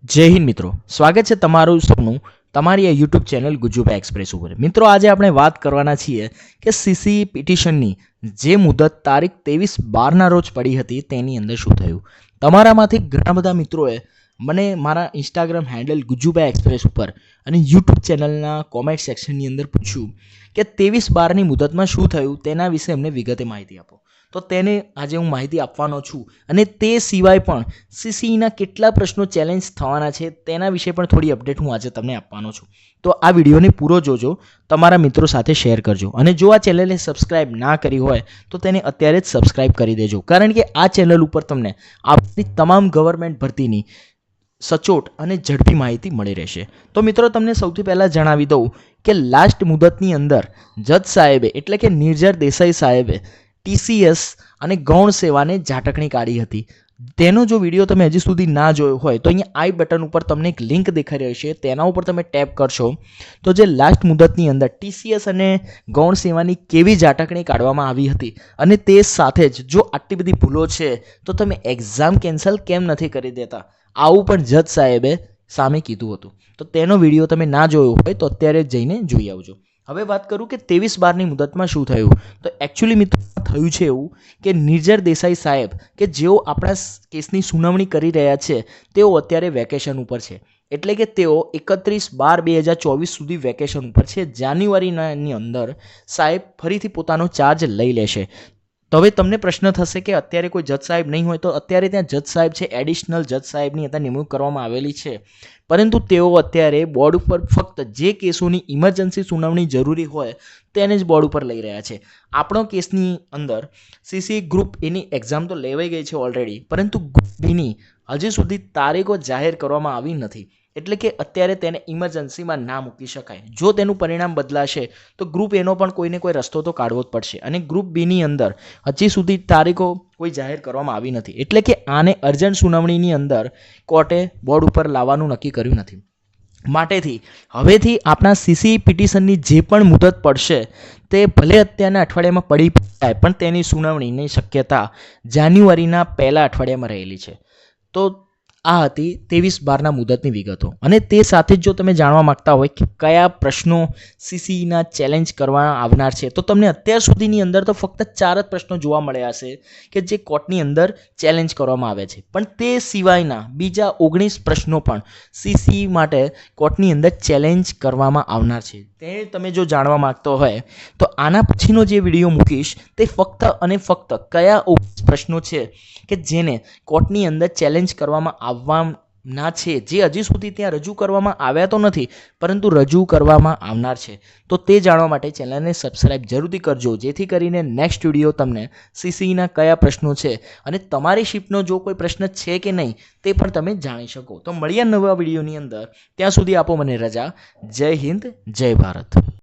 જય હિન્દ મિત્રો, સ્વાગત છે તમારું સૌનું તમારી આ યુટ્યુબ ચેનલ ગુજુભાઈ એક્સપ્રેસ ઉપર. મિત્રો, આજે આપણે વાત કરવાના છીએ કે સીસી પિટિશનની જે મુદત તારીખ 23/12 ના રોજ પડી હતી તેની અંદર શું થયું. તમારામાંથી ઘણા બધા મિત્રોએ મને મારા ઇન્સ્ટાગ્રામ હેન્ડલ ગુજુભાઈ એક્સપ્રેસ ઉપર અને યુટ્યુબ ચેનલના કોમેન્ટ સેક્શનની અંદર પૂછ્યું કે 23/12ની મુદતમાં શું થયું તેના વિશે અમને વિગતે માહિતી આપો. તો તેને આજે હું માહિતી આપવાનો છું અને તે સિવાય પણ સીસીઈના કેટલા પ્રશ્નો ચેલેન્જ થવાના છે તેના વિશે પણ થોડી અપડેટ હું આજે તમને આપવાનો છું. તો આ વિડીયોને પૂરો જોજો, તમારા મિત્રો સાથે શેર કરજો અને જો આ ચેનલને સબસ્ક્રાઇબ ના કરી હોય તો તેને અત્યારે જ સબસ્ક્રાઇબ કરી દેજો, કારણ કે આ ચેનલ ઉપર તમને આપણી તમામ ગવર્મેન્ટ ભરતીની સચોટ અને ઝડપી માહિતી મળી રહેશે. તો મિત્રો, તમને સૌથી પહેલાં જણાવી દઉં કે લાસ્ટ મુદતની અંદર જજ સાહેબે એટલે કે નિર્જર દેસાઈ સાહેબે ટીસીએસ અને ગૌણ સેવાને ઝાટકણી કાઢી હતી. તેનો જો વિડીયો તમે હજી સુધી ના જોયો હોય તો અહીંયા આઈ બટન ઉપર તમને એક લિંક દેખાઈ રહી છે, તેના ઉપર તમે ટેપ કરશો તો જે લાસ્ટ મુદતની અંદર ટીસીએસ અને ગૌણ સેવાની કેવી ઝાટકણી કાઢવામાં આવી હતી અને તે સાથે જ જો આટલી બધી ભૂલો છે તો તમે એક્ઝામ કેન્સલ કેમ નથી કરી દેતા, આવું પણ જજ સાહેબે સામે કીધું હતું. તો તેનો વિડીયો તમે ના જોયો હોય તો અત્યારે જઈને જોઈ આવજો. હવે વાત કરું કે 23/12ની મુદતમાં શું થયું. તો એકચ્યુઅલી મિત્રો થયું છે એવું કે નિર્જર દેસાઈ સાહેબ કે જેઓ આપણા કેસની સુનાવણી કરી રહ્યા છે તેઓ અત્યારે વેકેશન ઉપર છે, એટલે કે તેઓ 31/12/2024 સુધી વેકેશન ઉપર છે. જાન્યુઆરીની અંદર સાહેબ ફરીથી પોતાનો ચાર્જ લઈ લેશે. તો હવે તમને પ્રશ્ન થશે કે અત્યારે કોઈ જજ સાહેબ નહીં હોય, તો અત્યારે ત્યાં જજ સાહેબ છે, એડિશનલ જજ સાહેબની અત્યારે નિમણૂક કરવામાં આવેલી છે, પરંતુ તેઓ અત્યારે બોર્ડ ઉપર ફક્ત જે કેસોની ઇમરજન્સી સુનાવણી જરૂરી હોય તેને જ બોર્ડ ઉપર લઈ રહ્યા છે. આપણો કેસની અંદર સીસી ગ્રુપ એની એક્ઝામ તો લેવાઈ ગઈ છે ઓલરેડી, પરંતુ ગ્રુપ બીની હજી સુધી તારીખો જાહેર કરવામાં આવી નથી, એટલે કે અત્યારે તેને ઇમરજન્સીમાં ના મૂકી શકાય. જો તેનું પરિણામ બદલાશે તો ગ્રુપ એનો પણ કોઈને કોઈ રસ્તો તો કાઢવો જ પડશે અને ગ્રુપ બીની અંદર હજી સુધી તારીખો કોઈ જાહેર કરવામાં આવી નથી, એટલે કે આને અર્જન્ટ સુનાવણીની અંદર કોર્ટે બોર્ડ ઉપર લાવવાનું નક્કી કર્યું નથી. માટેથી હવેથી આપણા સીસી પિટિશનની જે પણ મુદત પડશે તે ભલે અત્યારના અઠવાડિયામાં પડી જાય, પણ તેની સુનાવણીની શક્યતા જાન્યુઆરીના પહેલા અઠવાડિયામાં રહેલી છે. તો આ હતી 23/12ના મુદતની વિગતો. અને તે સાથે જ જો તમે જાણવા માગતા હોય કે કયા પ્રશ્નો સીસીના ચેલેન્જ કરવા આવનાર છે, તો તમને અત્યાર સુધીની અંદર તો ફક્ત 4 જ પ્રશ્નો જોવા મળ્યા હશે કે જે કોર્ટની અંદર ચેલેન્જ કરવામાં આવે છે, પણ તે સિવાયના બીજા 19 પ્રશ્નો પણ સીસી માટે કોર્ટની અંદર ચેલેન્જ કરવામાં આવનાર છે. તે તમે જો જાણવા માગતો હોય તો આના પછીનો જે વિડીયો મૂકીશ તે ફક્ત અને ફક્ત કયા 19 પ્રશ્નો છે કે જેને કોર્ટની અંદર ચેલેન્જ કરવામાં આવવાના છે, જે હજી સુધી ત્યાં રજૂ કરવામાં આવ્યા તો નથી પરંતુ રજૂ કરવામાં આવનાર છે. તો તે જાણવા માટે ચેનલને સબસ્ક્રાઇબ જરૂરથી કરજો, જેથી કરીને નેક્સ્ટ વિડીયો તમને સીસીના કયા પ્રશ્નો છે અને તમારી શિફ્ટનો જો કોઈ પ્રશ્ન છે કે નહીં તે પણ તમે જાણી શકો. તો મળીએ નવા વિડીયોની અંદર, ત્યાં સુધી આપો મને રજા. જય હિન્દ, જય ભારત.